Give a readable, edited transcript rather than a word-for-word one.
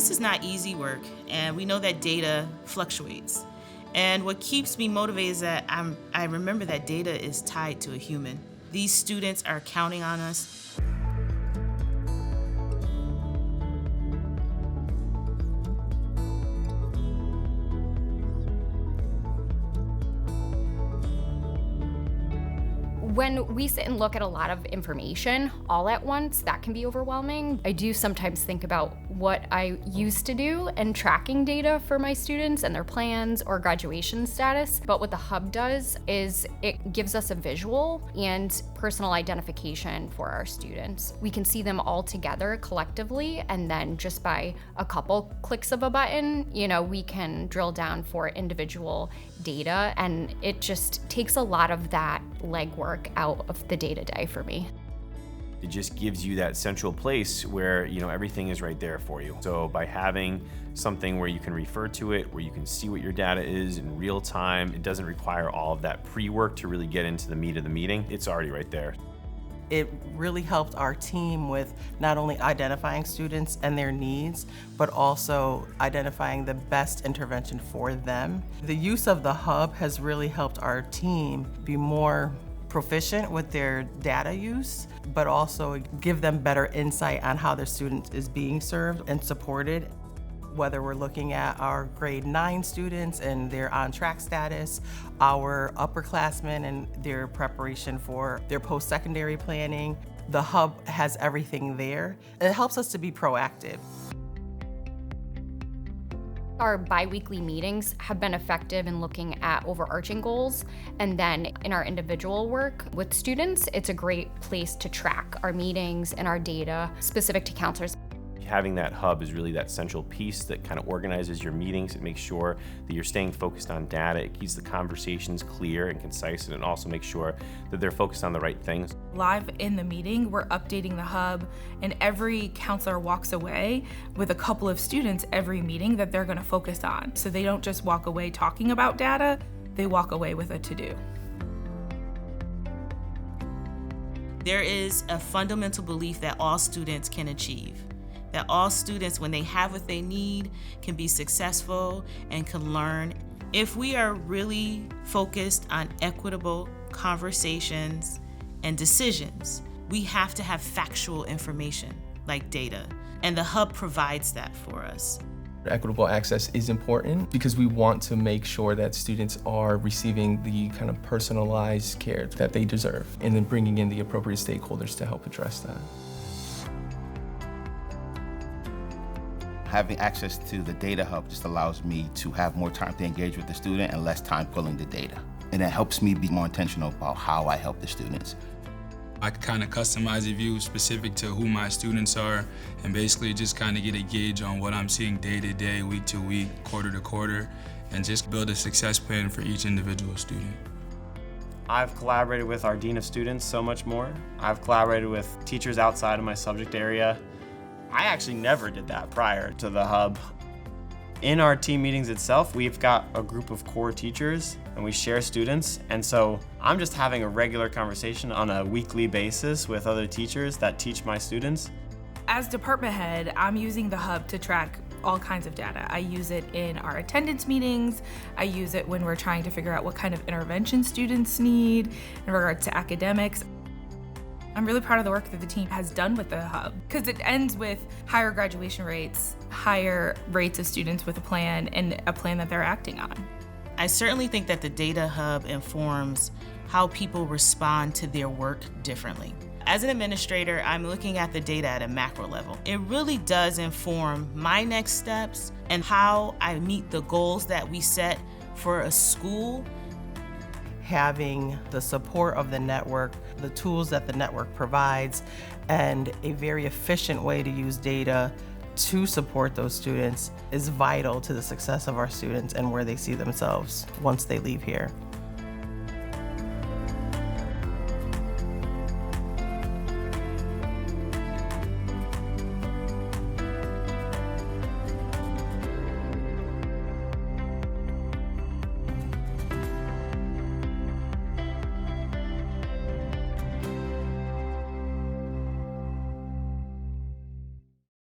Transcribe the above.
This is not easy work, and we know that data fluctuates. And what keeps me motivated is that I remember that data is tied to a human. These students are counting on us. When we sit and look at a lot of information all at once, that can be overwhelming. I do sometimes think about what I used to do and tracking data for my students and their plans or graduation status. But what the hub does is it gives us a visual and personal identification for our students. We can see them all together collectively, and then just by a couple clicks of a button, we can drill down for individual data, and it just takes a lot of that legwork out of the day-to-day for me. It just gives you that central place where everything is right there for you. So by having something where you can refer to it, where you can see what your data is in real time, it doesn't require all of that pre-work to really get into the meat of the meeting. It's already right there. It really helped our team with not only identifying students and their needs, but also identifying the best intervention for them. The use of the hub has really helped our team be more proficient with their data use, but also give them better insight on how their student is being served and supported. Whether we're looking at our grade 9 students and their on-track status, our upperclassmen and their preparation for their post-secondary planning, the hub has everything there. It helps us to be proactive. Our bi-weekly meetings have been effective in looking at overarching goals, and then in our individual work with students, it's a great place to track our meetings and our data specific to counselors. Having that hub is really that central piece that kind of organizes your meetings. It makes sure that you're staying focused on data. It keeps the conversations clear and concise, and it also makes sure that they're focused on the right things. Live in the meeting, we're updating the hub, and every counselor walks away with a couple of students every meeting that they're going to focus on. So they don't just walk away talking about data, they walk away with a to-do. There is a fundamental belief that all students can achieve. That all students, when they have what they need, can be successful and can learn. If we are really focused on equitable conversations and decisions, we have to have factual information like data, and the hub provides that for us. Equitable access is important because we want to make sure that students are receiving the kind of personalized care that they deserve, and then bringing in the appropriate stakeholders to help address that. Having access to the data hub just allows me to have more time to engage with the student and less time pulling the data. And it helps me be more intentional about how I help the students. I kind of customize a view specific to who my students are, and basically just kind of get a gauge on what I'm seeing day to day, week to week, quarter to quarter, and just build a success plan for each individual student. I've collaborated with our Dean of Students so much more. I've collaborated with teachers outside of my subject area. I actually never did that prior to the hub. In our team meetings itself, we've got a group of core teachers and we share students. And so I'm just having a regular conversation on a weekly basis with other teachers that teach my students. As department head, I'm using the hub to track all kinds of data. I use it in our attendance meetings. I use it when we're trying to figure out what kind of intervention students need in regards to academics. I'm really proud of the work that the team has done with the hub because it ends with higher graduation rates, higher rates of students with a plan, and a plan that they're acting on. I certainly think that the data hub informs how people respond to their work differently. As an administrator, I'm looking at the data at a macro level. It really does inform my next steps and how I meet the goals that we set for a school. Having the support of the network, the tools that the network provides, and a very efficient way to use data to support those students is vital to the success of our students and where they see themselves once they leave here.